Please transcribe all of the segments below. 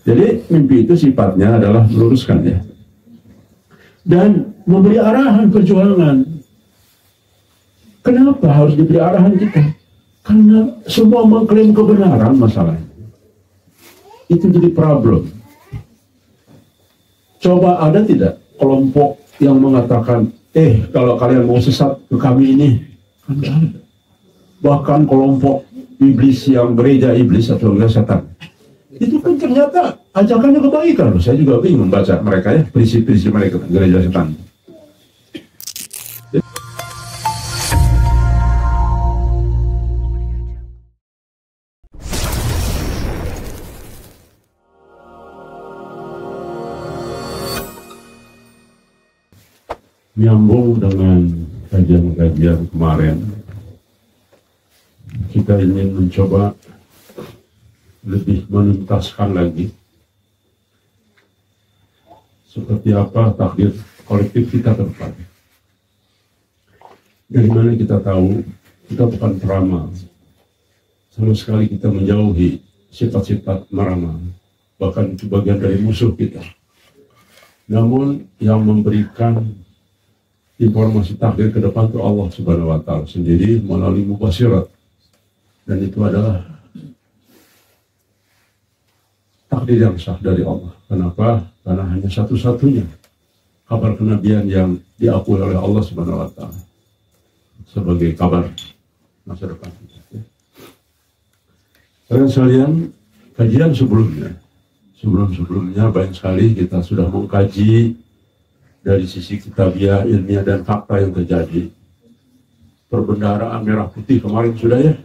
Jadi mimpi itu sifatnya adalah meluruskan ya. Dan memberi arahan perjuangan. Kenapa harus diberi arahan kita? Karena semua mengklaim kebenaran masalahnya. Itu jadi problem. Coba ada tidak kelompok yang mengatakan, kalau kalian mau sesat ke kami ini, kan ada. Bahkan kelompok iblis yang gereja iblis atau gereja setan, itu kan ternyata ajakannya kebaikan. Saya juga bingung membaca mereka ya, prinsip-prinsip mereka gereja setan. Nyambung dengan kajian-kajian kemarin, kita ingin mencoba lebih menuntaskan lagi seperti apa takdir kolektif kita ke depan. Dari mana kita tahu kita bukan peramal, sama sekali kita menjauhi sifat-sifat meramal, bahkan itu bagian dari musuh kita. Namun yang memberikan informasi takdir ke depan itu Allah Subhanahu wa Ta'ala sendiri melalui mubasyirat, dan itu adalah takdir yang sah dari Allah. Kenapa? Karena hanya satu-satunya kabar kenabian yang diakui oleh Allah Subhanahu wa Ta'ala sebagai kabar masa depan. Kalian sekalian, kajian sebelumnya banyak sekali kita sudah mengkaji dari sisi kitabiah, ilmiah, dan fakta yang terjadi. Perbendaharaan merah putih kemarin sudah ya,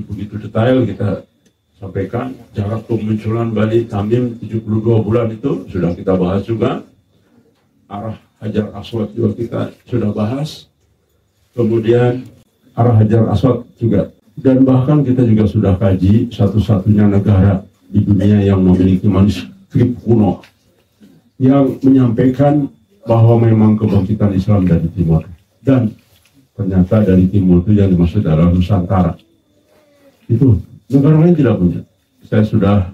begitu detail kita sampaikan. Jarak kemunculan Bani Tamim 72 bulan itu sudah kita bahas juga. Arah Hajar Aswad juga kita sudah bahas. Kemudian arah Hajar Aswad juga. Dan bahkan kita juga sudah kaji satu-satunya negara di dunia yang memiliki manuskrip kuno yang menyampaikan bahwa memang kebangkitan Islam dari timur, dan ternyata dari timur itu yang dimaksud adalah Nusantara. Itu negara lain tidak punya. Saya sudah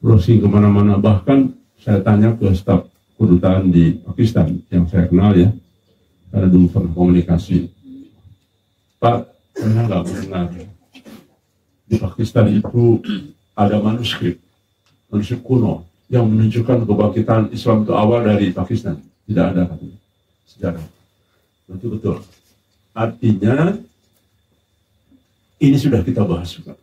browsing kemana-mana, bahkan saya tanya ke staf kedutaan di Pakistan yang saya kenal ya, karena dulu pernah komunikasi. Pak, pernah nggak mendengar di Pakistan itu ada manuskrip kuno yang menunjukkan kebangkitan Islam itu awal dari Pakistan? Tidak ada katanya. Sejarah. Betul-betul. Artinya ini sudah kita bahas juga.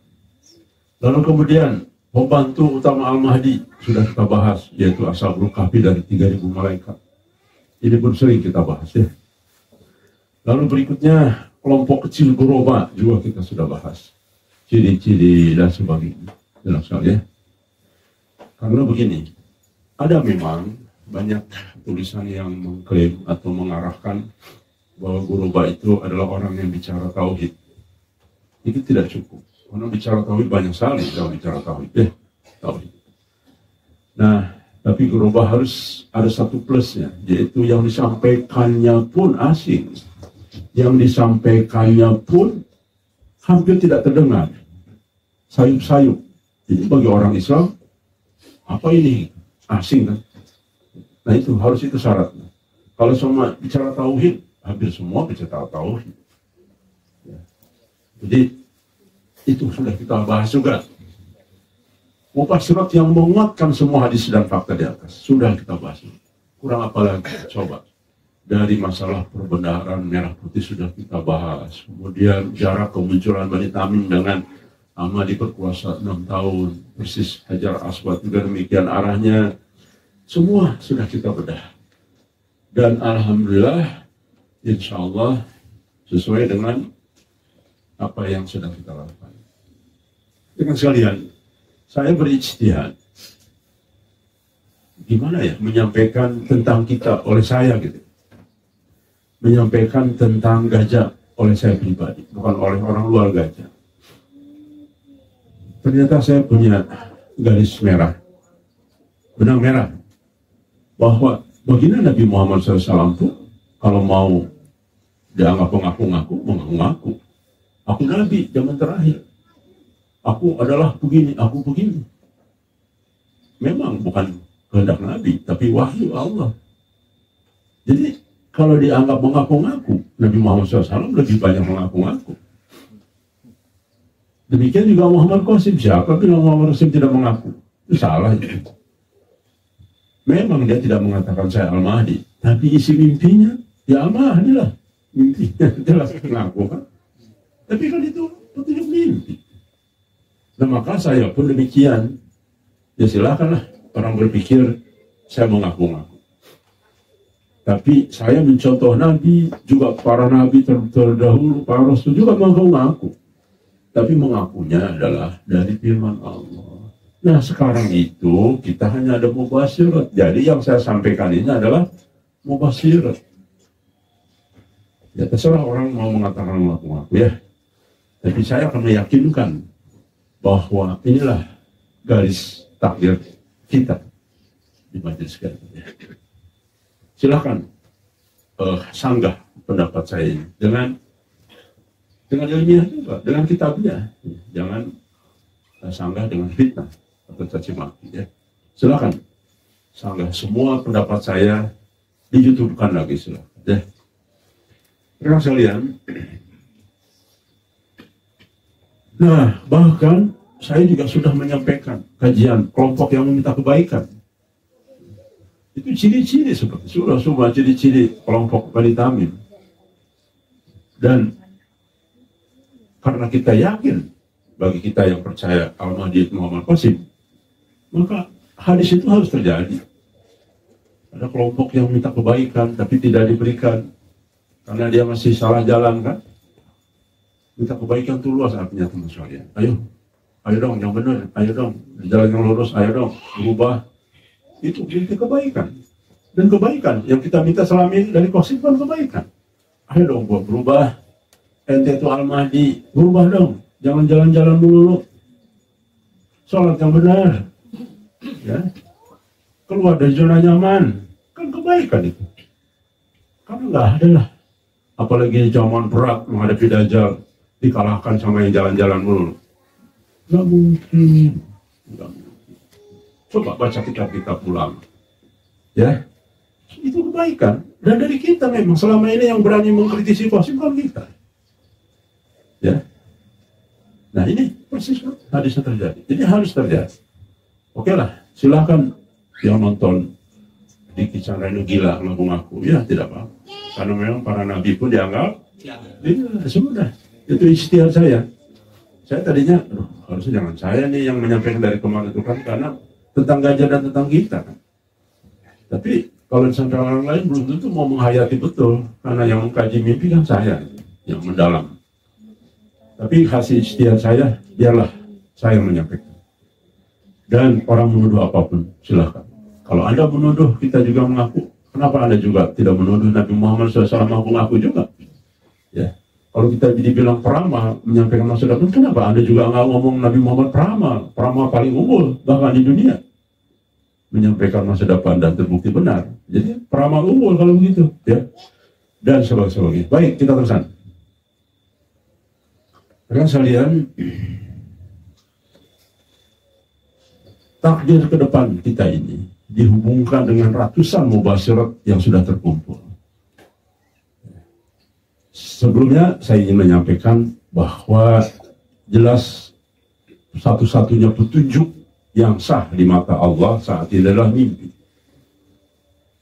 Lalu kemudian pembantu utama Al-Mahdi sudah kita bahas, yaitu Ashabul Kahfi dari 3.000 malaikat. Ini pun sering kita bahas ya. Lalu berikutnya kelompok kecil Guroba juga kita sudah bahas. Ciri-ciri dan sebagainya. Jelas sekali ya. Karena begini, ada memang banyak tulisan yang mengklaim atau mengarahkan bahwa Guroba itu adalah orang yang bicara tauhid. Itu tidak cukup. Karena bicara tauhid banyak sekali dalam bicara tauhid. Tauhid. Nah, tapi Guroba harus ada satu plusnya, yaitu yang disampaikannya pun asing. Yang disampaikannya pun hampir tidak terdengar. Sayup-sayup. Jadi bagi orang Islam, apa ini? Asing kan? Nah itu harus itu syaratnya. Kalau semua bicara tauhid, hampir semua bicara tauhid. Ya. Jadi itu sudah kita bahas juga. Mubasyirat yang menguatkan semua hadis dan fakta di atas sudah kita bahas. Kurang apa lagi? Coba. Dari masalah perbendaharaan merah putih sudah kita bahas. Kemudian jarak kemunculan Bani Tamim dengan Ahmad berkuasa 6 tahun, persis Hajar Aswad juga demikian arahnya. Semua sudah kita bedah. Dan alhamdulillah, insya Allah sesuai dengan apa yang sedang kita lakukan. Dengan sekalian, saya berijtihad. Gimana ya menyampaikan tentang kita oleh saya gitu. Menyampaikan tentang Gajah oleh saya pribadi, bukan oleh orang luar Gajah. Ternyata saya punya garis merah, benang merah, bahwa baginda Nabi Muhammad SAW itu kalau mau dianggap mengaku-ngaku. Aku Nabi zaman terakhir. Aku adalah begini, aku begini. memang bukan kehendak Nabi, tapi wahyu Allah. Jadi kalau dianggap mengaku-ngaku, Nabi Muhammad SAW lebih banyak mengaku-ngaku. Demikian juga Muhammad Qasim. Siapa bilang Muhammad Qasim tidak mengaku? Itu salah. Memang dia tidak mengatakan saya Al-Mahdi, tapi isi mimpinya, ya Al-Mahdi lah. Mimpinya jelas mengaku kan. Tapi kan itu petunjuk mimpi. Nah maka saya pun demikian. Ya silakanlah orang berpikir saya mengaku-ngaku. Tapi saya mencontoh Nabi, juga para Nabi terdahulu, para Rasul juga mengaku-ngaku. Tapi mengakunya adalah dari firman Allah. Nah sekarang itu kita hanya ada mubasyirat. Jadi yang saya sampaikan ini adalah mubasyirat. Ya terserah orang mau mengatakan mengaku-ngaku ya. Tapi saya akan meyakinkan bahwa inilah garis takdir kita di majelis kita. Silakan sanggah pendapat saya ini dengan ilmiah juga, dengan kitabnya. Jangan sanggah dengan fitnah atau caci maki ya. Silakan sanggah semua pendapat saya di YouTube-kan lagi silakan ya. Rekan sekalian, nah bahkan saya juga sudah menyampaikan kajian kelompok yang meminta kebaikan. Itu ciri-ciri seperti semua ciri-ciri kelompok Bani Tamim. Dan karena kita yakin, bagi kita yang percaya Al-Mahdi Muhammad Qasim, maka hadis itu harus terjadi. Ada kelompok yang minta kebaikan tapi tidak diberikan karena dia masih salah jalan kan. Minta kebaikan itu luas artinya teman sekalian. Ayo dong yang benar, ayo dong di jalan yang lurus, ayo dong berubah. Itu minta kebaikan. Dan kebaikan yang kita minta selama ini dari Qasim kan kebaikan. Ayo dong buat berubah. Ente itu Al-Mahdi, berubah dong. Jangan jalan-jalan dulu. Sholat yang benar. Ya. Keluar dari zona nyaman. Kan kebaikan itu. Karena nggak ada lah. Apalagi zaman berat menghadapi Dajjal. Dikalahkan sama yang jalan-jalan dulu. Nggak mungkin. Nggak mungkin. Coba baca kitab-kitab ulama. Ya. Itu kebaikan. Dan dari kita memang selama ini yang berani mengkritisi Qasim kan kita. Ya. Nah ini persis hadisnya terjadi. Jadi harus terjadi. Oke lah, silahkan yang nonton di Kicana ini gila ngaku-ngaku. Ya tidak apa. Karena memang para nabi pun dianggap. Ya sudah. Itu ijtihad saya. Saya tadinya, harusnya jangan saya nih yang menyampaikan dari kemarin itu kan karena tentang gajah dan tentang kita kan. Tapi kalau sampai orang lain belum tentu mau menghayati betul karena yang mengkaji mimpi kan saya yang mendalam. Tapi hasil ijtihad saya biarlah saya menyampaikan. Dan orang menuduh apapun silahkan. Kalau Anda menuduh kita juga mengaku, kenapa Anda juga tidak menuduh Nabi Muhammad SAW mengaku juga? Ya. Kalau kita dibilang peramal menyampaikan masa depan, kenapa Anda juga nggak ngomong Nabi Muhammad peramal paling unggul bahkan di dunia? Menyampaikan masa depan dan terbukti benar. Jadi peramal unggul kalau begitu, ya. Dan sebagainya. Baik, kita terusan. Rekan sekalian, takdir ke depan kita ini dihubungkan dengan ratusan mubasyirat yang sudah terkumpul. Sebelumnya saya ingin menyampaikan bahwa jelas satu-satunya petunjuk yang sah di mata Allah saat ini adalah mimpi.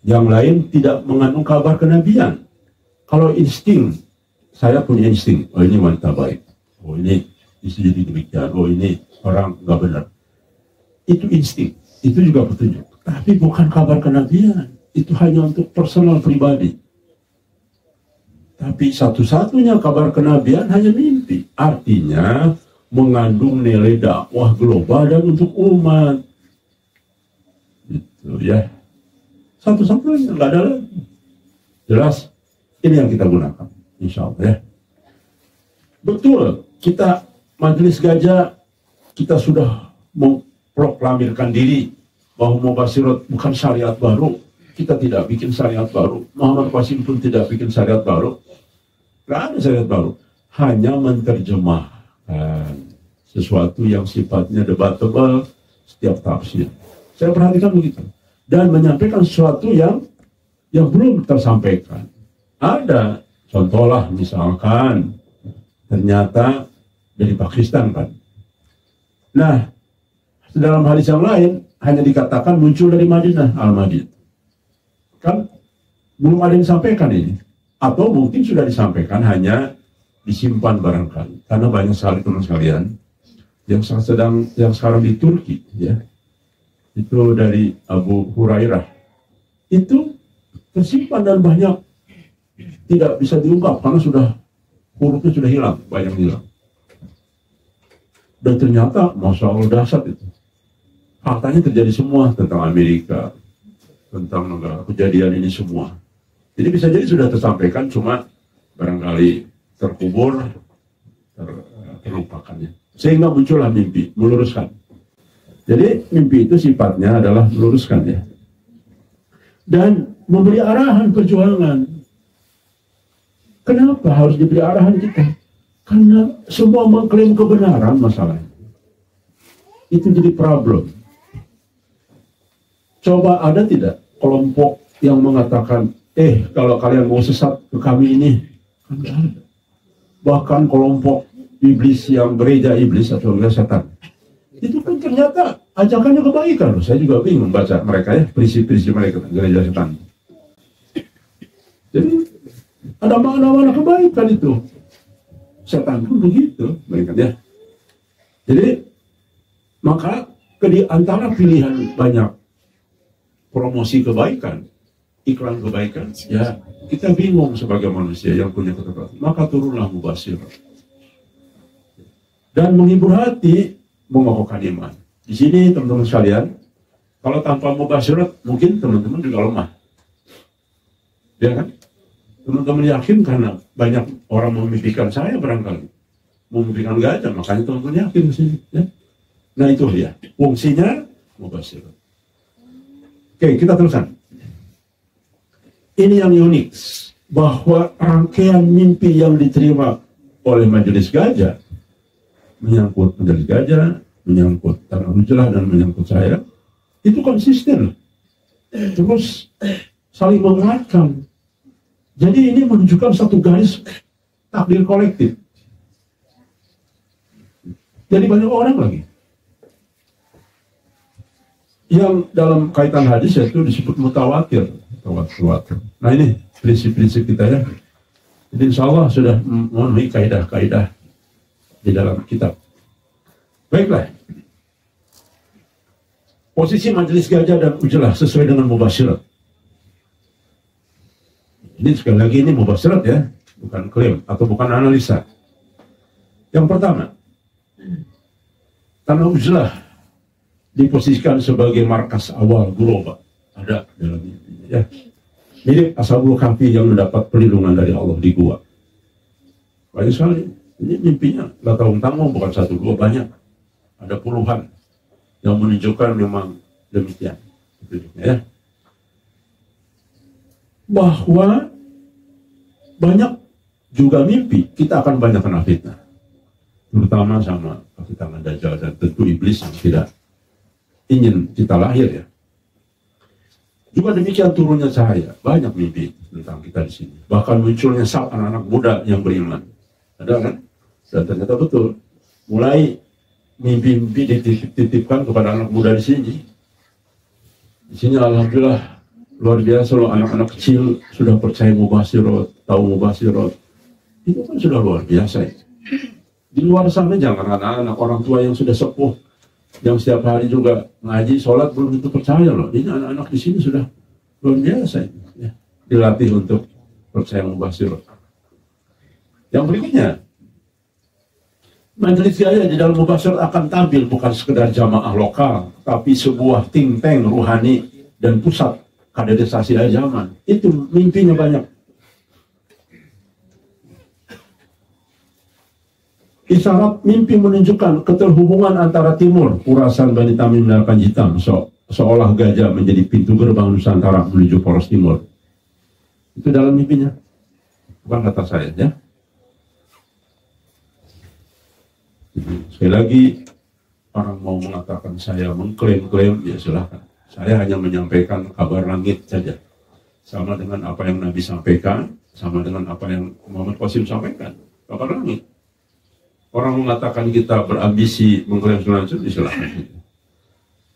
Yang lain tidak mengandung kabar kenabian. Kalau insting, saya punya insting, oh ini wanita baik, oh ini istri jadi demikian, oh ini orang nggak benar. Itu insting, itu juga petunjuk. Tapi bukan kabar kenabian, itu hanya untuk personal pribadi. Tapi satu-satunya kabar kenabian hanya mimpi. Artinya mengandung nilai dakwah global dan untuk umat. Itu ya. Satu-satunya, nggak ada lagi. Jelas, ini yang kita gunakan. Insya Allah ya. Betul, kita Majelis Gajah, kita sudah memproklamirkan diri bahwa mubasyirat bukan syariat baru. Kita tidak bikin syariat baru. Muhammad Qasim pun tidak bikin syariat baru. Nggak ada syariat baru. Hanya menerjemahkan sesuatu yang sifatnya debatable setiap tafsir. Saya perhatikan begitu. Dan menyampaikan sesuatu yang belum tersampaikan. Ada, contohlah misalkan, ternyata dari Pakistan kan. Nah, dalam hadis yang lain, hanya dikatakan muncul dari Madinah, Al-Madinah. Kan, belum ada yang disampaikan ini. Atau mungkin sudah disampaikan, hanya disimpan barangkali. Karena banyak sekali teman sekalian, yang sekarang di Turki, ya, itu dari Abu Hurairah, itu tersimpan dan banyak tidak bisa diungkap karena sudah hurufnya sudah hilang, banyak hilang. Dan ternyata Masya Allah dahsyat itu. Faktanya terjadi semua tentang Amerika, tentang negara kejadian ini semua. Jadi bisa jadi sudah tersampaikan, cuma barangkali terkubur, terlupakannya. Sehingga muncullah mimpi, meluruskan. Jadi mimpi itu sifatnya adalah meluruskan, ya. Dan memberi arahan perjuangan. Kenapa harus diberi arahan kita? Karena semua mengklaim kebenaran masalahnya. Itu jadi problem. Coba ada tidak kelompok yang mengatakan, kalau kalian mau sesat ke kami ini, kan tidak ada. Bahkan kelompok iblis yang gereja iblis atau gereja setan, itu kan ternyata ajakannya kebaikan. Saya juga bingung baca mereka, ya, prinsip-prinsip mereka gereja setan. Jadi ada makna-makna kebaikan itu. Setan pun begitu, mereka, ya. Jadi maka di antara pilihan banyak promosi kebaikan, iklan kebaikan, ya kita bingung sebagai manusia yang punya keterbatasan. Maka turunlah mubasir dan menghibur hati, mengokohkan iman. Di sini teman-teman sekalian, kalau tanpa mubasyirat mungkin teman-teman juga lemah, ya kan? Teman-teman yakin karena banyak orang memimpikan saya barangkali, memimpikan gajah, makanya teman-teman yakin di sini, ya. Nah itu dia fungsinya mubasyirat. Oke, kita teruskan. Ini yang unik, bahwa rangkaian mimpi yang diterima oleh majelis gajah, menyangkut majelis gajah, menyangkut Tanah Hujrah, dan menyangkut saya, itu konsisten, terus saling menguatkan. Jadi ini menunjukkan satu garis takdir kolektif. Jadi banyak orang lagi yang dalam kaitan hadis itu disebut mutawatir. Nah ini prinsip-prinsip kita, ya. Jadi insya Allah sudah memenuhi kaidah-kaidah di dalam kitab. Baiklah. Posisi majelis gajah dan ujlah sesuai dengan mubasyirat. Ini sekali lagi ini mubasyirat, ya, bukan klaim atau bukan analisa. Yang pertama, Tanah Ujlah diposisikan sebagai markas awal global. Ada dalam ini, ya. Mirip Ashabul Kahfi yang mendapat perlindungan dari Allah di gua. Banyak sekali. Ini mimpinya nggak tanggung-tanggung, bukan satu dua, banyak. Ada puluhan yang menunjukkan memang demikian. Ya. Bahwa banyak juga mimpi kita akan banyak kena fitnah, terutama sama kaki tangan Dajjal dan tentu iblis yang tidak ingin kita lahir, ya. Juga demikian turunnya cahaya, banyak mimpi tentang kita di sini. Bahkan munculnya anak-anak muda yang beriman, ada kan? Dan ternyata betul, mulai mimpi-mimpi dititipkan kepada anak muda di sini. Di sini alhamdulillah luar biasa loh, anak-anak kecil sudah percaya mubasyirat, tahu mubasyirat. Itu kan sudah luar biasa, ya. Di luar sana jangan anak-anak orang tua yang sudah sepuh, yang setiap hari juga ngaji, sholat, belum tentu percaya loh. Ini anak-anak di sini sudah luar biasa, ya. Dilatih untuk percaya mubasyirat. Yang berikutnya, majelis gajah di dalam mubasyirat akan tampil bukan sekedar jamaah lokal, tapi sebuah think tank ruhani dan pusat kaderisasi zaman. Itu mimpinya banyak. Isyarat mimpi menunjukkan keterhubungan antara timur, Urasan Bani Tamim dan Panjitam, seolah gajah menjadi pintu gerbang Nusantara menuju poros timur. Itu dalam mimpinya, bukan kata saya, ya. Sekali lagi, orang mau mengatakan saya mengklaim-klaim, ya silahkan. Saya hanya menyampaikan kabar langit saja. Sama dengan apa yang Nabi sampaikan, sama dengan apa yang Muhammad Qasim sampaikan. Kabar langit. Orang mengatakan kita berambisi mengklaim selanjut, ya silahkan.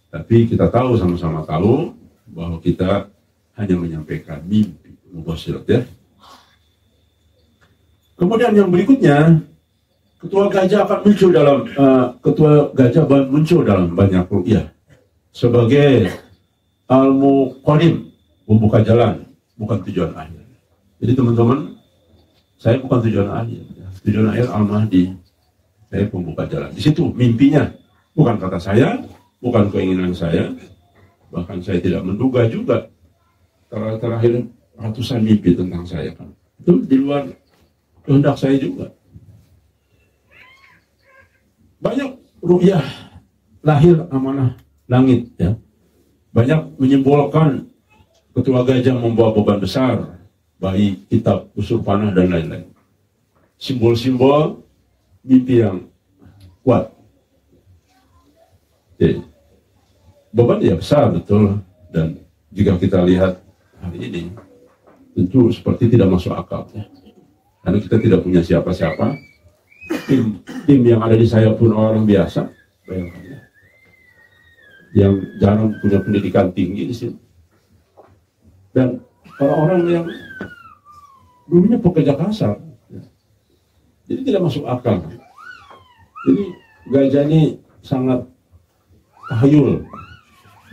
Tapi kita tahu, sama-sama tahu, bahwa kita hanya menyampaikan mimpi. Mubasyirat ya. Kemudian yang berikutnya, ketua gajah muncul dalam banyak ru'yah sebagai al-muqaddim, membuka jalan, bukan tujuan akhir. Jadi teman-teman, saya bukan tujuan akhir. Tujuan akhir Al-Mahdi. Saya pembuka jalan. Di situ mimpinya, bukan kata saya, bukan keinginan saya, bahkan saya tidak menduga juga. Terakhir ratusan mimpi tentang saya kan. Itu di luar kehendak saya juga. Banyak ru'yah lahir amanah langit ya. Banyak menyimbolkan ketua gajah membawa beban besar, bayi, kitab, busur panah dan lain-lain. Simbol-simbol mimpi yang kuat. Jadi, beban ya besar betul, dan jika kita lihat hari ini tentu seperti tidak masuk akal ya. Karena kita tidak punya siapa-siapa. Tim yang ada di saya pun orang biasa, bayangkan ya, yang jarang punya pendidikan tinggi di sini, dan orang-orang yang dulunya pekerja kasar ya. Jadi tidak masuk akal. Jadi gajah ini sangat tahayul,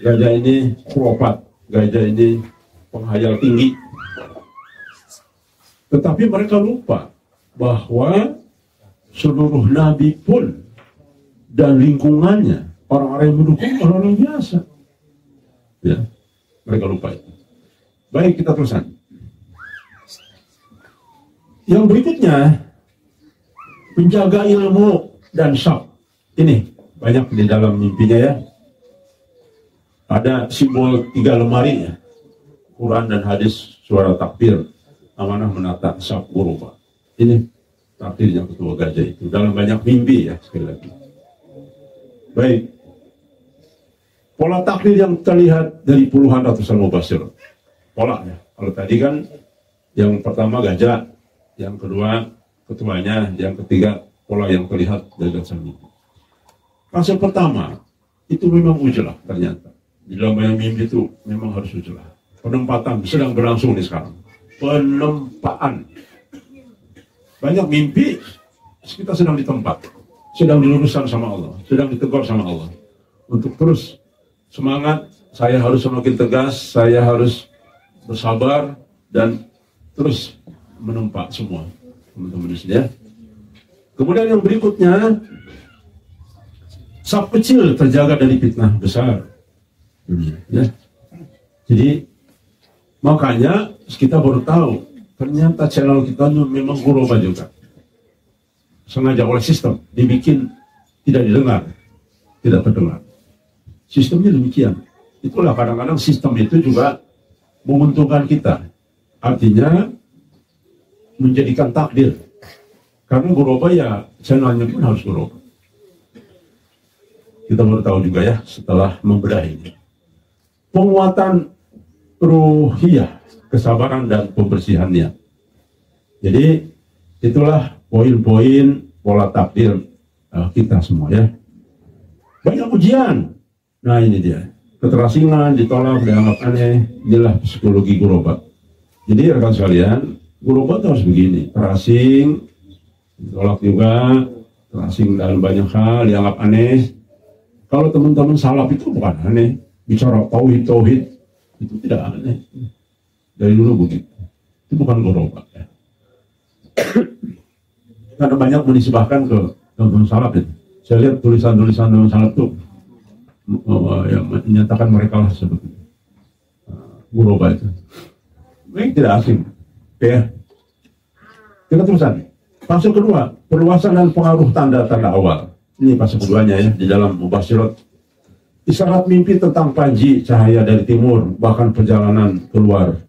gajah ini kuropat, gajah ini penghayal tinggi. Tetapi mereka lupa bahwa seluruh nabi pun dan lingkungannya, orang-orang yang mendukung, orang-orang biasa. Ya, mereka lupa itu. Baik, kita teruskan. Yang berikutnya, penjaga ilmu dan syaf. Ini banyak di dalam mimpinya ya. Ada simbol 3 lemari ya. Quran dan hadis, suara takbir, amanah menata syaf uruba. Ini takdirnya ketua gajah itu dalam banyak mimpi ya, sekali lagi. Baik, pola takdir yang terlihat dari puluhan ratusan mubasyir. Polanya, kalau tadi kan yang pertama gajah, yang kedua ketuanya, yang ketiga pola yang terlihat dari dasar mimpi. Fase pertama itu memang ujlah ternyata. Di dalam banyak mimpi itu memang harus ujlah. Penempatan sedang berlangsung nih sekarang. Penempaan. Banyak mimpi kita sedang ditempat, sedang diluruskan sama Allah, sedang ditegur sama Allah. Untuk terus semangat, saya harus semakin tegas, saya harus bersabar dan terus menempa semua teman-teman di sini ya. Kemudian yang berikutnya, saf kecil terjaga dari fitnah besar. Ya. Jadi makanya kita baru tahu ternyata channel kita memang guroba juga. Sengaja oleh sistem dibikin tidak didengar, tidak terdengar. Sistemnya demikian. Itulah kadang-kadang sistem itu juga menguntungkan kita. Artinya menjadikan takdir. Karena guroba ya channelnya pun harus guroba. Kita baru tahu juga ya setelah membedah ini. Penguatan ruhiyah, kesabaran dan pembersihannya. Jadi itulah poin-poin pola takdir kita semua ya. Banyak ujian. Nah ini dia. Keterasingan, ditolak, dianggap aneh. Inilah psikologi guroba. Jadi rekan sekalian, guroba itu harus begini. Terasing, ditolak juga, terasing dalam banyak hal, dianggap aneh. Kalau teman-teman salaf itu bukan aneh. Bicara tauhid itu tidak aneh. Dari dulu begitu. Itu bukan guroba ya. Karena banyak menisbahkan ke teman-teman salaf itu. Saya lihat tulisan-tulisan teman salaf itu yang menyatakan mereka lah seperti guroba itu. Ini tidak asing. Ya. Kita teruskan. Fase kedua, perluasan dan pengaruh tanda-tanda awal. Ini fase keduanya ya, di dalam mubasyirat. Isyarat mimpi tentang panji cahaya dari timur, bahkan perjalanan keluar.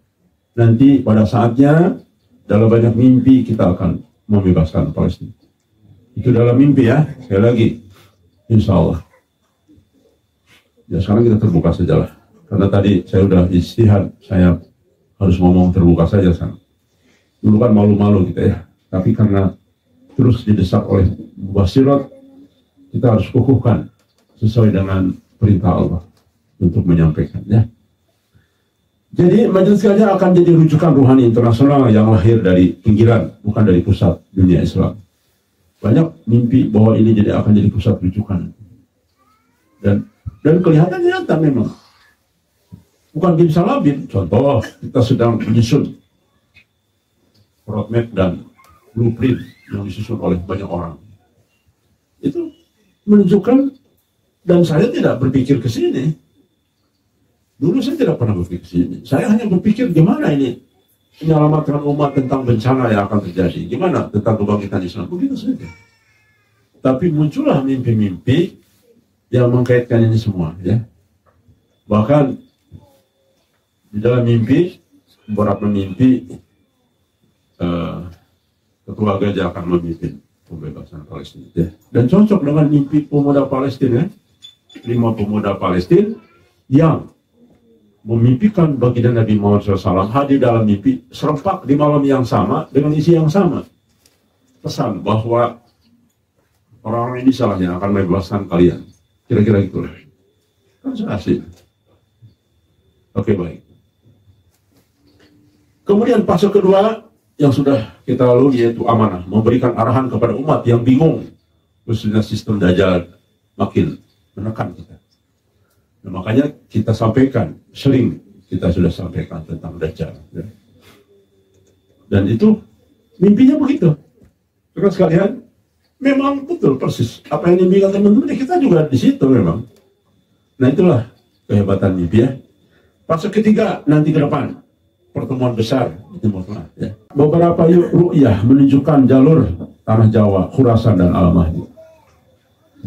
Nanti pada saatnya, dalam banyak mimpi kita akan membebaskan Palestina. Itu dalam mimpi ya, sekali lagi. Insya Allah. Ya sekarang kita terbuka saja lah. Karena tadi saya udah istihad, saya harus ngomong terbuka saja sana. Dulu kan malu-malu kita ya. Tapi karena terus didesak oleh mubasyirat, kita harus kukuhkan sesuai dengan perintah Allah untuk menyampaikannya. Jadi Majelis Gajah akan jadi rujukan rohani internasional yang lahir dari pinggiran, bukan dari pusat dunia Islam. Banyak mimpi bahwa ini akan jadi pusat rujukan. Dan kelihatan nyata memang. Bukan bin salabin. Contoh, kita sedang menyusun roadmap dan blueprint yang disusun oleh banyak orang. Itu menunjukkan, dan saya tidak berpikir ke sini. Dulu saya tidak pernah berpikir ke sini. Saya hanya berpikir gimana ini menyelamatkan umat tentang bencana yang akan terjadi. Gimana tentang kebangkitan Islam. Begitu saja. Tapi muncullah mimpi-mimpi yang mengkaitkan ini semua. Ya. Bahkan di dalam mimpi, beberapa mimpi, Ketua Gajah akan memimpin pembebasan Palestina. Ya. Dan cocok dengan mimpi pemuda Palestina. 5 pemuda Palestina yang memimpikan baginda Nabi Muhammad SAW hadir dalam mimpi serempak di malam yang sama dengan isi yang sama. Pesan bahwa orang-orang ini salah yang akan membebaskan kalian. Kira-kira gitu. Kan asik. Oke, baik. Kemudian fase kedua yang sudah kita lalui yaitu amanah. Memberikan arahan kepada umat yang bingung. Khususnya sistem Dajjal makin menekan kita. Nah, makanya kita sampaikan, sering kita sudah sampaikan tentang Dajjal. Ya. Dan itu mimpinya begitu. Terus sekalian, memang betul persis. Apa yang dimimpikan teman-teman, kita juga di situ memang. Nah itulah kehebatan mimpi ya. Fase ketiga nanti ke depan, pertemuan besar di Timur Tengah. Ya. Beberapa ru'yah menunjukkan jalur tanah Jawa, Khurasan dan Al-Mahdi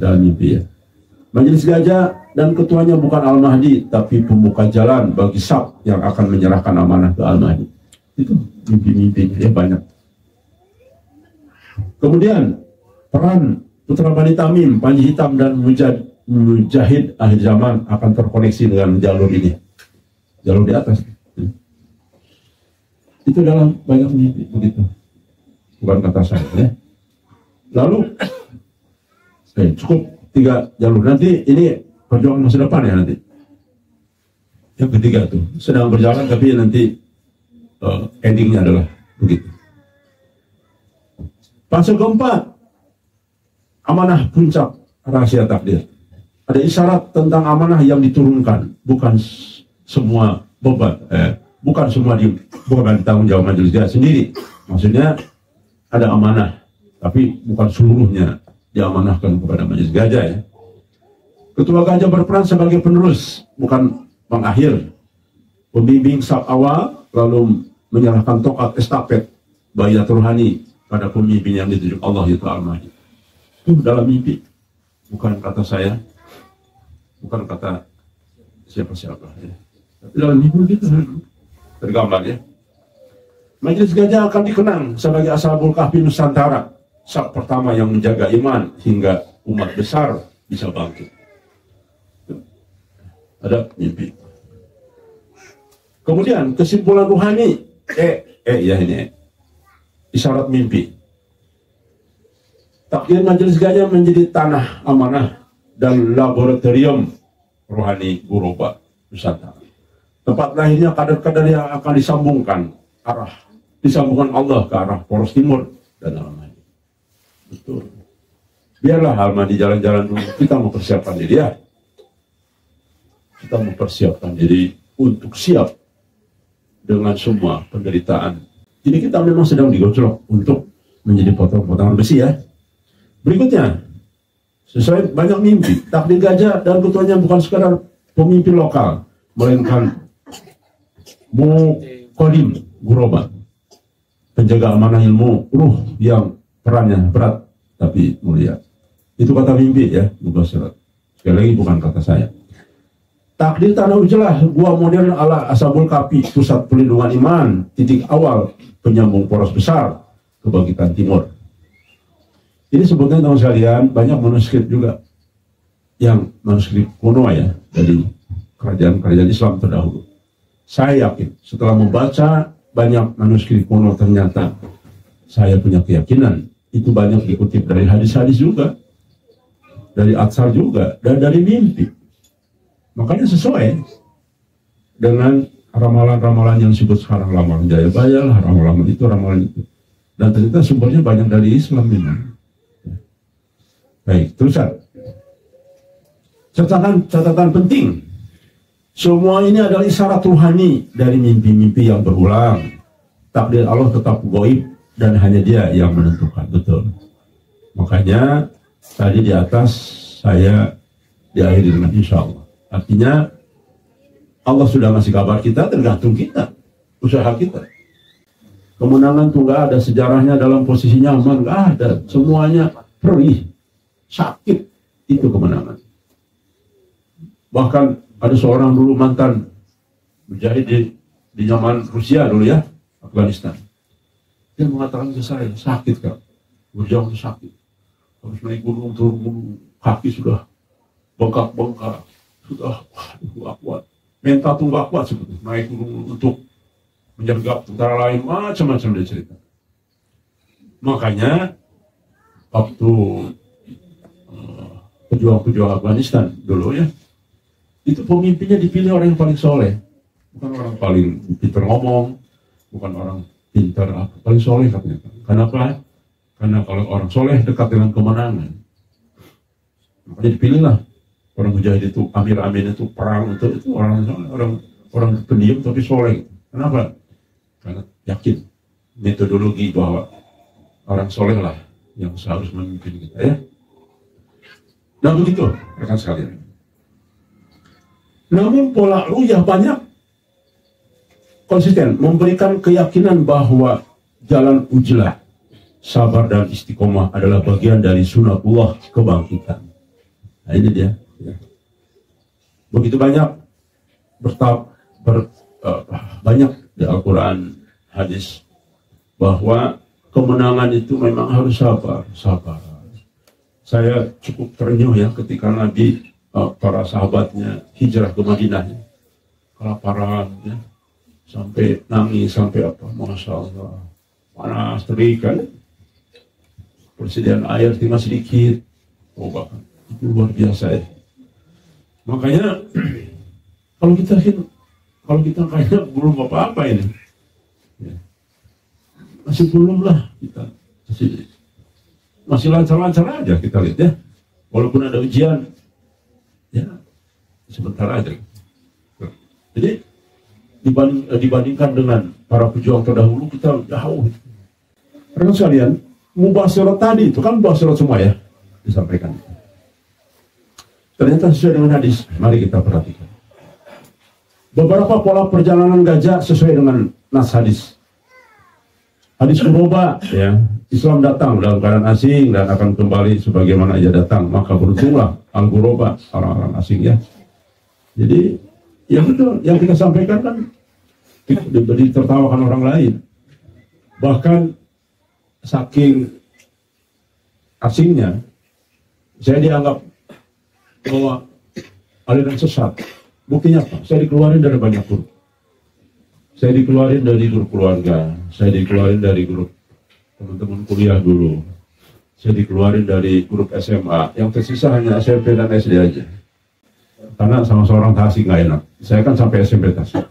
dalam mimpi ya. Majelis Gajah dan ketuanya bukan Al-Mahdi, tapi pembuka jalan bagi Sab yang akan menyerahkan amanah ke Al-Mahdi. Itu mimpi-mimpi ya banyak. Kemudian peran Putra Bani Tamim, Panji Hitam dan Mujahid akhir zaman akan terkoneksi dengan jalur ini, jalur di atas. Itu dalam banyak mimpi begitu, bukan kata saya. Ya. Lalu cukup 3 jalur. Nanti ini perjuangan masa depan ya nanti. Yang ketiga tuh sedang berjalan tapi nanti endingnya adalah begitu. Fase keempat, amanah puncak rahasia takdir. Ada isyarat tentang amanah yang diturunkan, bukan semua beban, bukan semua beban tanggung jawab Majelis Gajah sendiri. Maksudnya ada amanah, tapi bukan seluruhnya diamanahkan kepada Majelis Gajah ya. Ketua Gajah berperan sebagai penerus, bukan pengakhir. Pembimbing Sab awal, lalu menyerahkan tongkat estafet bayat rohani pada pemimpin yang ditunjuk Allah yaitu Al-Mahdi. Itu dalam mimpi, bukan kata saya, bukan kata siapa-siapa ya. Tapi dalam mimpi begitu tergambar ya. Majelis Gajah akan dikenang sebagai Ashabul Kahfi Nusantara, Sab pertama yang menjaga iman hingga umat besar bisa bangkit. Ada mimpi. Kemudian kesimpulan rohani, ya ini isyarat mimpi. Takdir Majelis Gajah menjadi tanah amanah dan laboratorium rohani Guroba Nusantara. Tempat lahirnya kader-kader yang akan disambungkan Allah ke arah poros timur dan Al-Mahdi. Betul. Biarlah Al-Mahdi jalan-jalan dulu. Kita mempersiapkan diri ya. Kita mempersiapkan diri untuk siap dengan semua penderitaan. Jadi kita memang sedang digocok untuk menjadi potong-potongan besi ya. Berikutnya, sesuai banyak mimpi, takdir Gajah dan ketuanya bukan sekadar pemimpin lokal, melainkan Muqaddim Guroba, penjaga amanah ilmu ruh yang perannya berat tapi mulia. Itu kata mimpi ya, mubasyirat. Sekali lagi bukan kata saya. Takdir Tanah Ujlah, gua modern ala Ashabul Kahfi, pusat pelindungan iman, titik awal penyambung poros besar kebangkitan timur. Ini sebetulnya teman sekalian banyak manuskrip juga yang manuskrip kuno ya, dari kerajaan-kerajaan Islam terdahulu. Saya yakin setelah membaca banyak manuskrip kuno, ternyata saya punya keyakinan itu banyak dikutip dari hadis-hadis juga, dari atsar juga, dan dari mimpi. Makanya sesuai dengan ramalan-ramalan yang disebut sekarang, ramalan Jayabaya lah, ramalan itu, ramalan itu. Dan ternyata sumbernya banyak dari Islam memang. Baik, terusan. Catatan penting. Semua ini adalah isyarat ruhani dari mimpi-mimpi yang berulang. Takdir Allah tetap gaib dan hanya Dia yang menentukan. Betul. Makanya tadi di atas saya diakhiri dengan insya Allah. Artinya Allah sudah ngasih kabar kita, tergantung kita, usaha kita. Kemenangan tuh nggak ada sejarahnya dalam posisi nyaman, nggak ada. Semuanya perih, sakit, itu kemenangan. Bahkan ada seorang dulu mantan mujahid di zaman Rusia dulu ya, Afghanistan. Dia mengatakan ke saya, sakit Kak, berjauh itu sakit. Harus naik gunung, turun gunung, kaki sudah bengkak-bengkak, sudah nggak kuat. Mental tuh nggak kuat sebetulnya, naik gunung untuk menyergap tentara lain, macam-macam dia cerita. Makanya waktu pejuang-pejuang Afghanistan dulu ya, itu pemimpinnya dipilih orang yang paling soleh, bukan orang paling pintar ngomong, bukan orang pintar apa, paling soleh katanya. Kenapa? Karena kalau orang soleh dekat dengan kemenangan. Makanya dipilihlah orang mujahid itu, Amir Amin itu perang itu orang pendiam tapi soleh. Kenapa? Karena yakin metodologi bahwa orang soleh lah yang seharusnya memimpin kita ya. Nah begitu rekan sekalian. Namun pola ruyah banyak konsisten memberikan keyakinan bahwa jalan ujlah, sabar dan istiqomah adalah bagian dari sunatullah kebangkitan. Nah ini dia. Ya. Begitu banyak banyak di Al-Quran hadis bahwa kemenangan itu memang harus sabar. Saya cukup terenyuh ya ketika Nabi para sahabatnya hijrah ke Madinah, kelaparan ya, sampai nangis, sampai apa, Masya Allah, panas terik kan, persediaan air tinggal sedikit, bahkan itu luar biasa ya. Makanya kalau kita kayaknya belum apa-apa ini ya. Masih belum lah, kita masih lancar-lancar aja kita lihat ya, walaupun ada ujian ya sebentar aja. Jadi dibandingkan dengan para pejuang terdahulu kita jauh. Rekan sekalian, mubasyirat tadi itu kan mubasyirat semua ya disampaikan. Ternyata sesuai dengan hadis. Mari kita perhatikan. Beberapa pola perjalanan gajah sesuai dengan nas hadis. Hadis Quroba ya, Islam datang dalam keadaan asing dan akan kembali sebagaimana ia datang, maka beruntunglah Al-Quroba, orang-orang asing ya. Jadi yang betul yang kita sampaikan kan ditertawakan orang lain, bahkan saking asingnya saya dianggap bahwa aliran sesat. Buktinya apa? Saya dikeluarin dari banyak grup. Saya dikeluarin dari grup keluarga, saya dikeluarin dari grup teman-teman kuliah dulu, saya dikeluarin dari grup SMA, yang tersisa hanya SMP dan SD aja. Karena sama seorang tasik nggak enak. Saya kan sampai SMP tasik.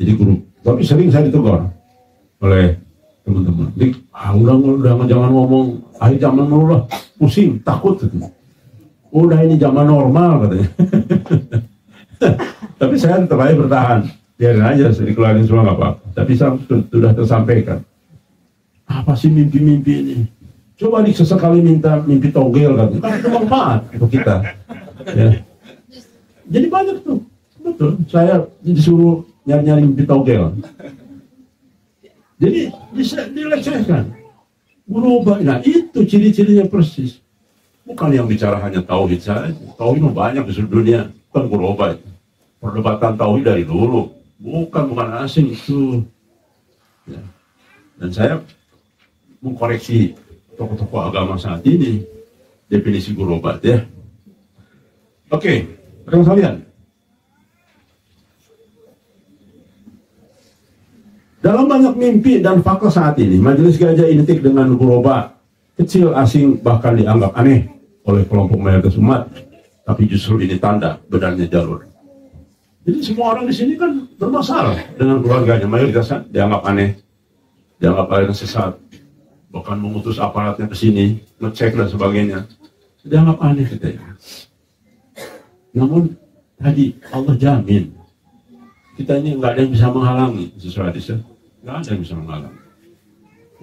Jadi grup, tapi sering saya ditegur oleh teman-teman. Udah jangan ngomong akhir zaman dulu lah, pusing, takut gitu. Udah ini zaman normal katanya. Tapi saya tetap aja bertahan. Biarin aja, saya dikeluarin semua nggak apa-apa. Tapi sudah tersampaikan. Apa sih mimpi-mimpi ini? Coba nih sesekali minta mimpi togel katanya. Kan itu manfaat untuk kita. Ya. Jadi banyak tuh. Betul. Saya disuruh nyari-nyari mimpi togel. Jadi bisa dilecehkan. Berubah. Nah itu ciri-cirinya persis. Bukan yang bicara hanya tauhid saja. Tauhid banyak di seluruh dunia. Bukan berubah. Perdebatan tauhid dari dulu. Bukan asing itu. Ya. Dan saya mengkoreksi tokoh-tokoh agama saat ini definisi gurobat ya. Oke, rekan sekalian. Dalam banyak mimpi dan fakta saat ini, majelis gajah identik dengan guroba kecil asing bahkan dianggap aneh oleh kelompok mayoritas umat. Tapi justru ini tanda benarnya jalur. Jadi semua orang di sini kan bermasalah dengan keluarganya. Mayoritas kan dianggap aneh, dianggap aliran sesat, bahkan mengutus aparatnya ke sini, ngecek dan sebagainya. Dianggap aneh katanya. Namun tadi Allah jamin kita ini nggak ada yang bisa menghalangi sesuai hadis, ya. Nggak ada yang bisa menghalangi.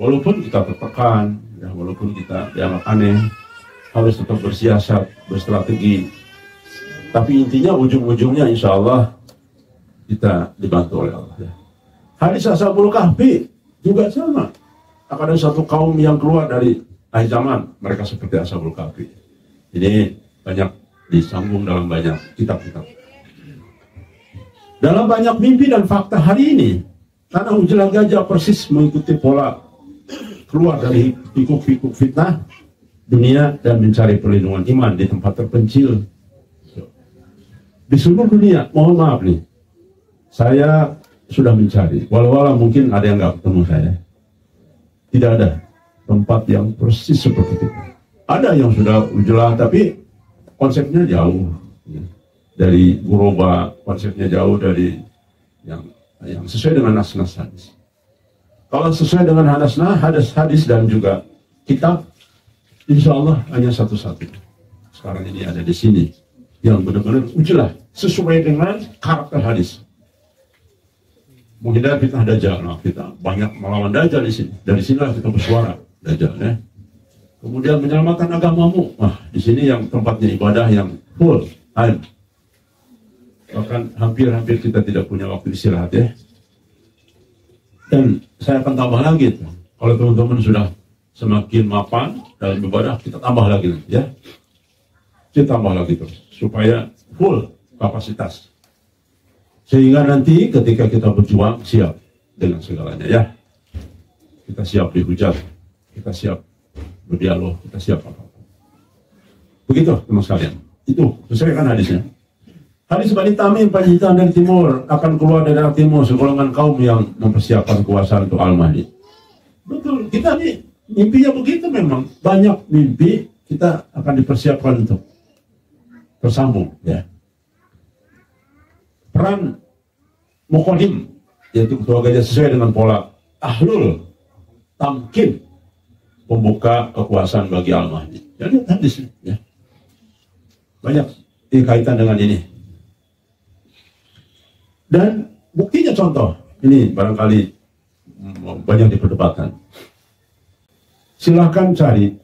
Walaupun kita tertekan, ya, walaupun kita dianggap aneh, harus tetap bersiasat, berstrategi. Tapi intinya ujung-ujungnya insya Allah kita dibantu oleh Allah. Ya. Hadis Ashabul Kahfi juga sama. Akan ada satu kaum yang keluar dari akhir zaman, mereka seperti Ashabul Kahfi. Ini banyak disambung dalam banyak kitab-kitab. Dalam banyak mimpi dan fakta hari ini, tanah Ujalan Gajah persis mengikuti pola keluar dari pikuk-pikuk fitnah dunia dan mencari perlindungan iman di tempat terpencil di seluruh dunia. Mohon maaf nih, saya sudah mencari, walau mungkin ada yang nggak ketemu saya. Tidak ada tempat yang persis seperti itu. Ada yang sudah ujelah tapi konsepnya jauh dari guroba, konsepnya jauh dari yang sesuai dengan nas-nas hadis. Kalau sesuai dengan hadis dan juga kitab, insya Allah hanya satu-satu. Sekarang ini ada di sini yang benar-benar ujelah sesuai dengan karakter hadis. Menghindari fitnah dajjal. Nah, kita banyak melawan dajjal di sini. Dari sinilah kita bersuara dajjal, ya. Kemudian menyelamatkan agamamu. Wah, di sini yang tempatnya ibadah yang full time. Bahkan hampir-hampir kita tidak punya waktu istirahat, ya. Dan saya akan tambah lagi tuh. Kalau teman-teman sudah semakin mapan dalam ibadah, kita tambah lagi, ya. Kita tambah lagi terus supaya full kapasitas. Sehingga nanti ketika kita berjuang siap dengan segalanya, ya. Kita siap dihujat, kita siap berdialog, kita siap apa-apa. Begitu teman sekalian. Itu sesuai kan hadisnya. Hadis Bani Tamim, Panjitan dari timur, akan keluar dari daerah timur segolongan kaum yang mempersiapkan kekuasaan untuk Al-Mahdi. Betul, kita nih mimpinya begitu memang. Banyak mimpi kita akan dipersiapkan untuk bersambung, ya. Peran Muqaddim, yaitu ketua gajah sesuai dengan pola Ahlul Tamkin, pembuka kekuasaan bagi Al-Mahdi. Jadi hadis, ya. Banyak kaitan dengan ini. Dan buktinya contoh, ini barangkali banyak diperdebatkan. Silahkan cari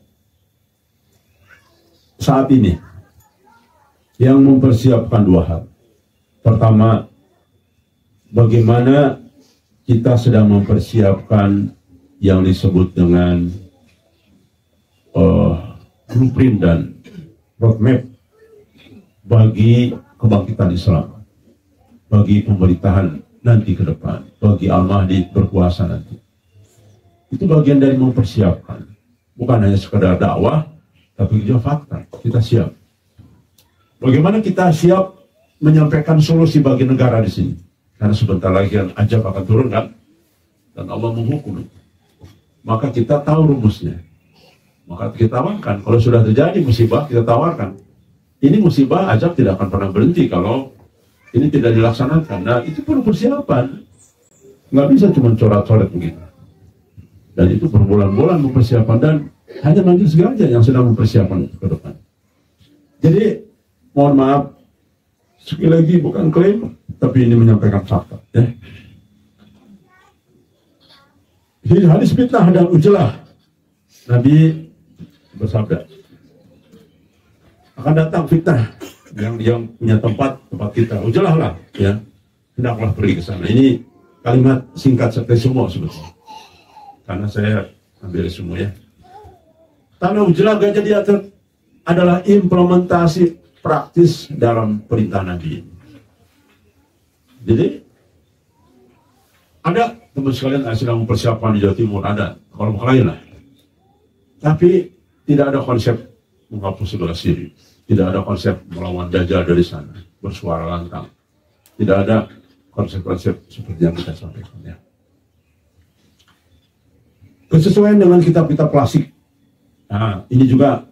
saat ini yang mempersiapkan dua hal. Pertama, bagaimana kita sedang mempersiapkan yang disebut dengan blueprint dan roadmap bagi kebangkitan Islam, bagi pemerintahan nanti ke depan, bagi Al-Mahdi berkuasa nanti. Itu bagian dari mempersiapkan. Bukan hanya sekedar dakwah, tapi juga fakta. Kita siap. Bagaimana kita siap menyampaikan solusi bagi negara di sini? Karena sebentar lagi kan ajab akan turun, kan? Dan Allah menghukum. Maka kita tahu rumusnya. Maka kita tawarkan. Kalau sudah terjadi musibah, kita tawarkan. Ini musibah ajab tidak akan pernah berhenti kalau ini tidak dilaksanakan. Nah, itu perlu persiapan. Nggak bisa cuma coret-coret begitu. Dan itu berbulan-bulan mempersiapkan, dan hanya majelis gajah yang sedang mempersiapkan ke depan. Jadi, mohon maaf, sekali lagi bukan klaim, tapi ini menyampaikan fakta. Ya. Hadis fitnah dan ujelah, Nabi bersabda, akan datang fitnah yang punya tempat kita, ujelah lah, ya, hendaklah pergi ke sana. Ini kalimat singkat seperti semua sebetulnya, karena saya ambil semua, ya. Tanah ujelah gajah di atas adalah implementasi praktis dalam perintah Nabi. Jadi ada teman sekalian yang sedang mempersiapkan di Jawa Timur, ada kelompok lain lah, tapi tidak ada konsep menghapus segala syirik, Tidak ada konsep melawan Dajjal dari sana, bersuara lantang. Tidak ada konsep-konsep seperti yang kita sampaikan ya. Kesesuaian dengan kitab-kitab klasik. Nah, ini juga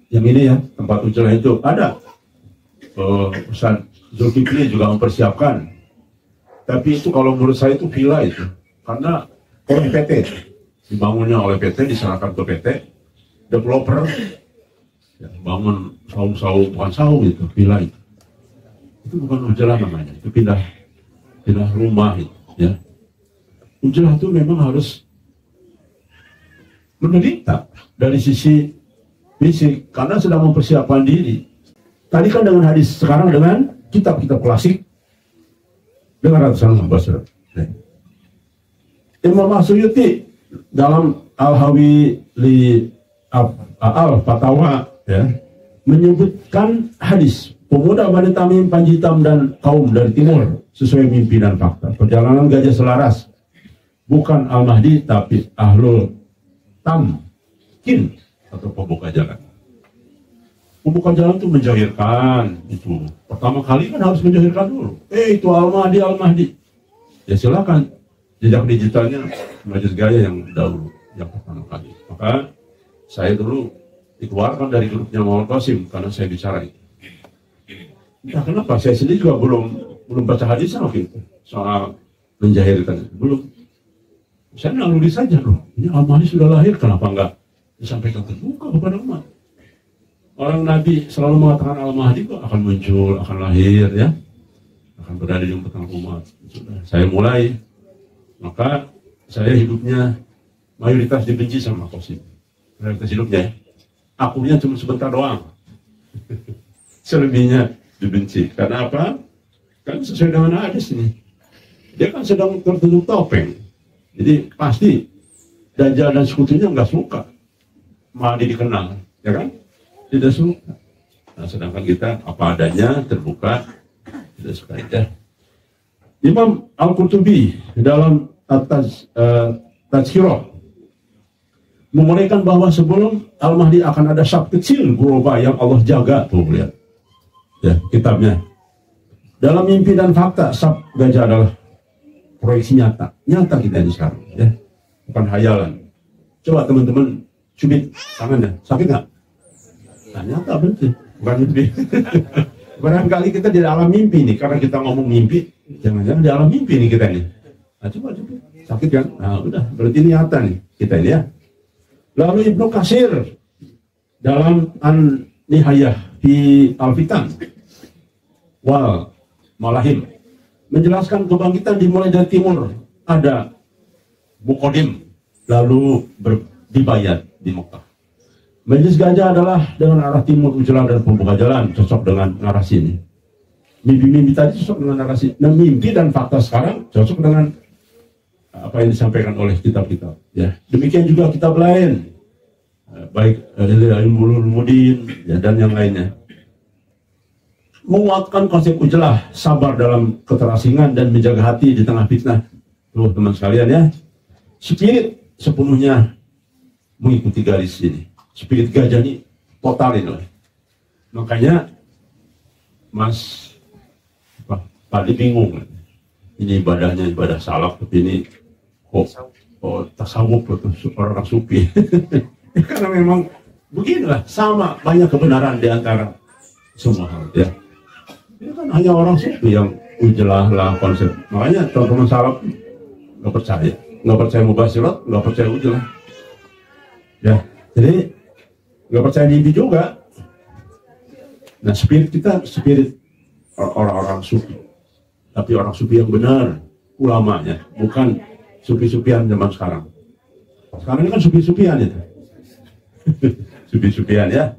yang ini ya, tempat ujilah itu ada. Ustaz Zulkifli juga mempersiapkan. Tapi itu kalau menurut saya itu villa itu. Karena oleh PT. Dibangunnya oleh PT, diserahkan ke PT. Developer. Ya, bangun saung-saung, bukan saung itu, villa itu. Itu bukan ujilah namanya. Itu pindah rumah itu. Ya. Ujilah itu memang harus menderita dari sisi fisik karena sedang mempersiapkan diri. Tadi kan dengan hadis, sekarang dengan kitab-kitab klasik dengan ratusan bahasa. Imam Asyuyuti dalam Al-Hawi li Al-Fatawa ya, menyebutkan hadis pemuda Bani Tamim, Panji Hitam dan kaum dari timur sesuai mimpi dan fakta. Perjalanan gajah selaras bukan Al-Mahdi tapi Ahlul Tamkin atau pembuka jalan. Pembuka jalan itu menjahirkan itu. Pertama kali kan harus menjahirkan dulu. Itu Al-Mahdi. Ya silakan. Jejak digitalnya Majelis Gaya yang dahulu, yang pertama kali. Maka saya dulu dikeluarkan dari grupnya Muhammad Qasim karena saya bicara itu. Entah kenapa saya sendiri juga belum baca hadisnya waktu itu soal menjahirkan. Belum. Saya nulis saja loh, ini Al-Mahdi sudah lahir, kenapa enggak disampaikan terbuka kepada umat? Orang Nabi selalu mengatakan Al-Mahdi kok akan muncul, akan lahir ya, akan berada di tengah umat. Sudah, saya mulai, maka saya hidupnya mayoritas dibenci sama Qasim. Mayoritas hidupnya ya. Akunya cuma sebentar doang. Selebihnya dibenci. Karena apa? Kan sesuai dengan hadis ini. Dia kan sedang tertutup topeng. Jadi pasti Dajjal dan sekutunya nggak suka Mahdi dikenal, ya kan? Tidak suka. Nah, sedangkan kita apa adanya, terbuka, tidak suka ya. Imam Al-Qurtubi dalam Tazkirah memulaikan bahwa sebelum Al-Mahdi akan ada sab kecil Guroba yang Allah jaga. Tuh lihat ya kitabnya. Dalam mimpi dan fakta, sab gajah adalah proyeksi nyata kita ini sekarang ya, bukan hayalan. Coba teman-teman cubit tangannya, sakit nggak? Nah, nyata betul, bukan mimpi. Barangkali kita di dalam mimpi nih, karena kita ngomong mimpi, jangan-jangan di dalam mimpi nih kita nih. Nah, coba sakit kan? Nah, udah berarti nyata nih kita ini ya. Lalu Ibnu Katsir dalam An-Nihayah fi Al-Fitan wal Malahim menjelaskan kebangkitan dimulai dari timur, ada Muqaddim, lalu dibayat di Mekah. Majelis Gajah adalah dengan arah timur, ujilah dan pembuka jalan, cocok dengan narasi ini. Mimpi-mimpi tadi cocok dengan narasi, nah mimpi dan fakta sekarang cocok dengan apa yang disampaikan oleh kitab-kitab. Ya, demikian juga kitab lain, baik Ilmul Mudin ya, dan yang lainnya. Menguatkan konsep ujilah, sabar dalam keterasingan dan menjaga hati di tengah fitnah. Tuh teman sekalian ya, spirit sepenuhnya mengikuti garis ini. Spirit gajah ini totalin loh. Makanya Mas Padi bingung. Ini ibadahnya ibadah salaf, tapi ini kok tasawuf atau orang sufi. Karena memang beginilah, sama banyak kebenaran di antara semua hal ya. Ini kan hanya orang sufi yang ujelah lah konsep. Makanya teman-teman salaf nggak percaya mubasyirat, nggak percaya ujelah. Ya, jadi nggak percaya mimpi juga. Nah, spirit kita spirit orang-orang sufi, tapi orang sufi yang benar, ulamanya, bukan sufi-sufian zaman sekarang. Sekarang ini kan sufi-sufian itu, sufi-sufian ya.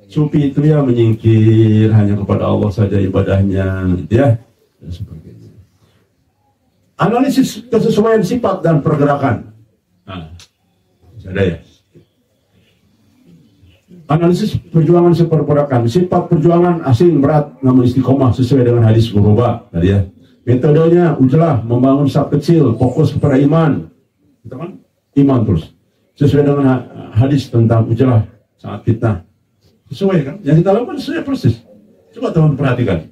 Sufi itu ya menyingkir hanya kepada Allah saja ibadahnya, gitu ya, dan sebagainya. Analisis kesesuaian sifat dan pergerakan. Nah, ada ya. Analisis perjuangan pergerakan, sifat perjuangan asing berat namun istiqomah sesuai dengan hadis Guroba tadi ya. Metodenya ujelah, membangun sab kecil, fokus kepada iman, gitu kan? Iman terus sesuai dengan hadis tentang ujelah saat fitnah. Sesuai kan? Yang kita lakukan sesuai persis. Coba teman perhatikan.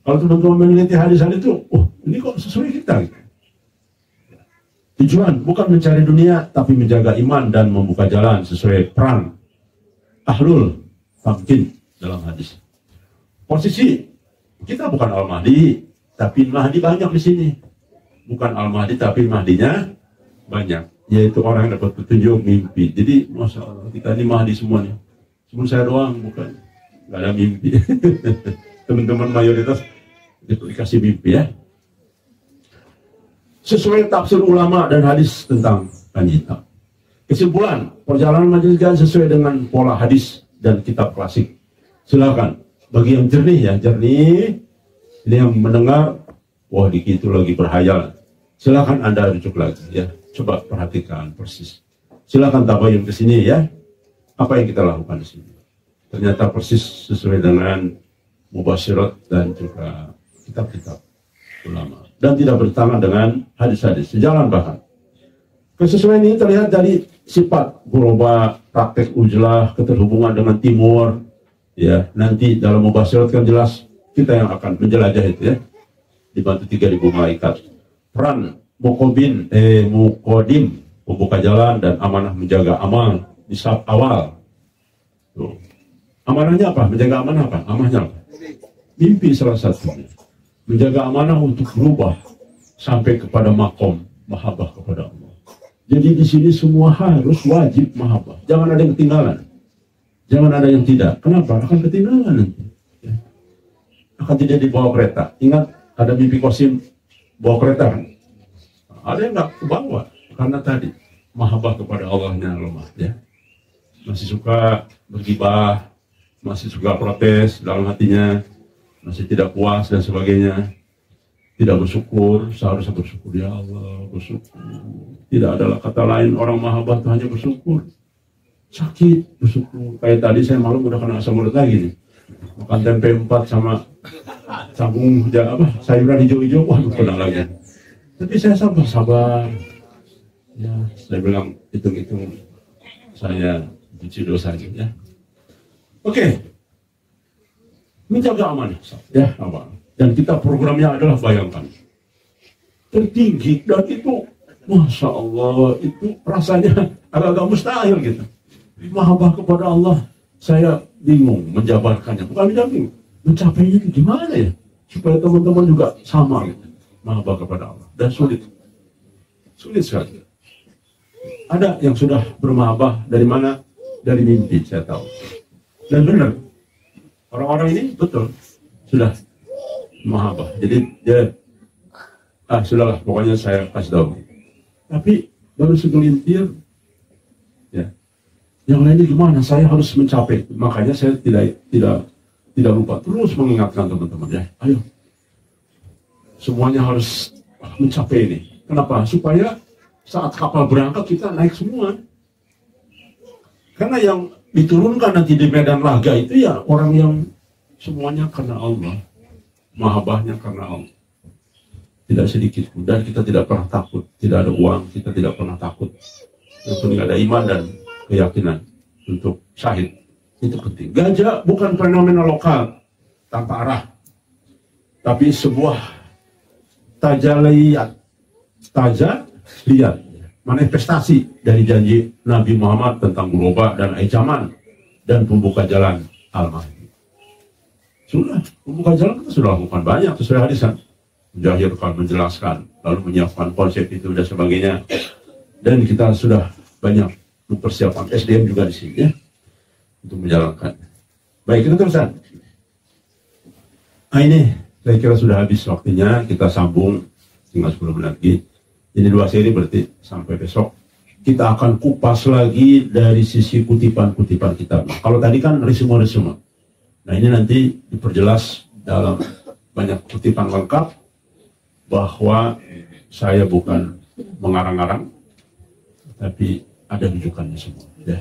Kalau teman-teman meneliti hadis-hadis itu, ini kok sesuai kita gitu. Tujuan bukan mencari dunia, tapi menjaga iman dan membuka jalan sesuai peran ahlul tamkin dalam hadis. Posisi kita bukan Al-Mahdi, tapi Mahdi banyak di sini. Bukan Al-Mahdi, tapi Mahdinya banyak. Yaitu orang yang dapat petunjuk mimpi. Jadi, Masya Allah, kita ini Mahdi semuanya. Cuma saya doang, bukan. Nggak ada mimpi. Teman-teman mayoritas dikasih mimpi ya. Sesuai tafsir ulama dan hadis tentang wanita. Kesimpulan, perjalanan majelis sesuai dengan pola hadis dan kitab klasik. Silakan. Bagi yang jernih ya, jernih. Ini yang mendengar, wah dikit itu lagi berhayal. Silakan Anda rujuk lagi ya. Coba perhatikan persis. Silakan tabayun ke sini ya. Apa yang kita lakukan di sini? Ternyata persis sesuai dengan mubasyirat dan juga kitab-kitab ulama. Dan tidak bertentangan dengan hadis-hadis. Sejalan bahkan. Kesesuaian ini terlihat dari sifat guroba, praktek ujlah, keterhubungan dengan timur. Ya, nanti dalam mubasyirat kan jelas kita yang akan menjelajah itu ya. Dibantu 3.000 malaikat. Peran mukodim, membuka jalan dan amanah menjaga amal di saat awal. Tuh. Amanahnya apa? Menjaga amanah apa? Amanahnya apa? Mimpi salah satunya. Menjaga amanah untuk berubah sampai kepada makom mahabbah kepada Allah. Jadi di sini semua harus wajib mahabbah. Jangan ada yang ketinggalan. Jangan ada yang tidak. Kenapa? Akan ketinggalan nanti. Ya. Akan tidak dibawa kereta. Ingat ada mimpi Qasim bawa kereta kan? Ada yang nggak kebawa karena tadi mahabbah kepada Allahnya lemah. Ya. Masih suka bergibah, masih suka protes dalam hatinya, masih tidak puas dan sebagainya, tidak bersyukur. Seharusnya bersyukur ya Allah, bersyukur. Tidak adalah kata lain orang mahabbah itu hanya bersyukur. Sakit bersyukur. Kayak tadi saya malam udah kena asam urat lagi nih. Makan tempe 4 sama sambung sayuran hijau-hijau, waduh kena lagi. Tapi saya sabar. Ya, saya bilang hitung-hitung saya cuci dosanya ya. Oke. Menjaga amanah ya, apa? Dan kita programnya adalah bayangkan tertinggi dan itu Masya Allah itu rasanya agak mustahil gitu. Mahabbah kepada Allah saya bingung menjabarkannya, bukan bingung, mencapainya itu gimana ya supaya teman-teman juga sama gitu. Mahabbah kepada Allah dan sulit sekali. Ada yang sudah bermahabbah dari mana? Dari mimpi saya tahu. Dan benar orang-orang ini betul sudah mahabbah. Jadi dia sudahlah pokoknya saya kasih tahu. Tapi baru segelintir ya. Yang lainnya gimana? Saya harus mencapai. Makanya saya tidak lupa terus mengingatkan teman-teman ya. Ayo. Semuanya harus mencapai ini. Kenapa? Supaya saat kapal berangkat kita naik semua. Karena yang diturunkan nanti di medan laga itu ya orang yang semuanya karena Allah. Mahabbahnya karena Allah. Tidak sedikit pun. Dan kita tidak pernah takut. Tidak ada uang, kita tidak pernah takut. Yang penting ada iman dan keyakinan untuk syahid. Itu penting. Gajah bukan fenomena lokal tanpa arah. Tapi sebuah tajaliyat. Manifestasi dari janji Nabi Muhammad tentang global dan ancaman dan pembuka jalan Al-Mahdi. Sudah, pembuka jalan kita sudah lakukan banyak sesuai hadisan. Menjahirkan, menjelaskan, lalu menyiapkan konsep itu dan sebagainya. Dan kita sudah banyak mempersiapkan SDM juga di sini ya, untuk menjalankan. Baik, kita terusan. Nah ini saya kira sudah habis waktunya, kita sambung tinggal 10 menit lagi. Jadi 2 seri berarti sampai besok. Kita akan kupas lagi dari sisi kutipan-kutipan kitab. Kalau tadi kan resume-resume. Nah ini nanti diperjelas dalam banyak kutipan lengkap bahwa saya bukan mengarang-arang, tapi ada rujukannya semua. Ya.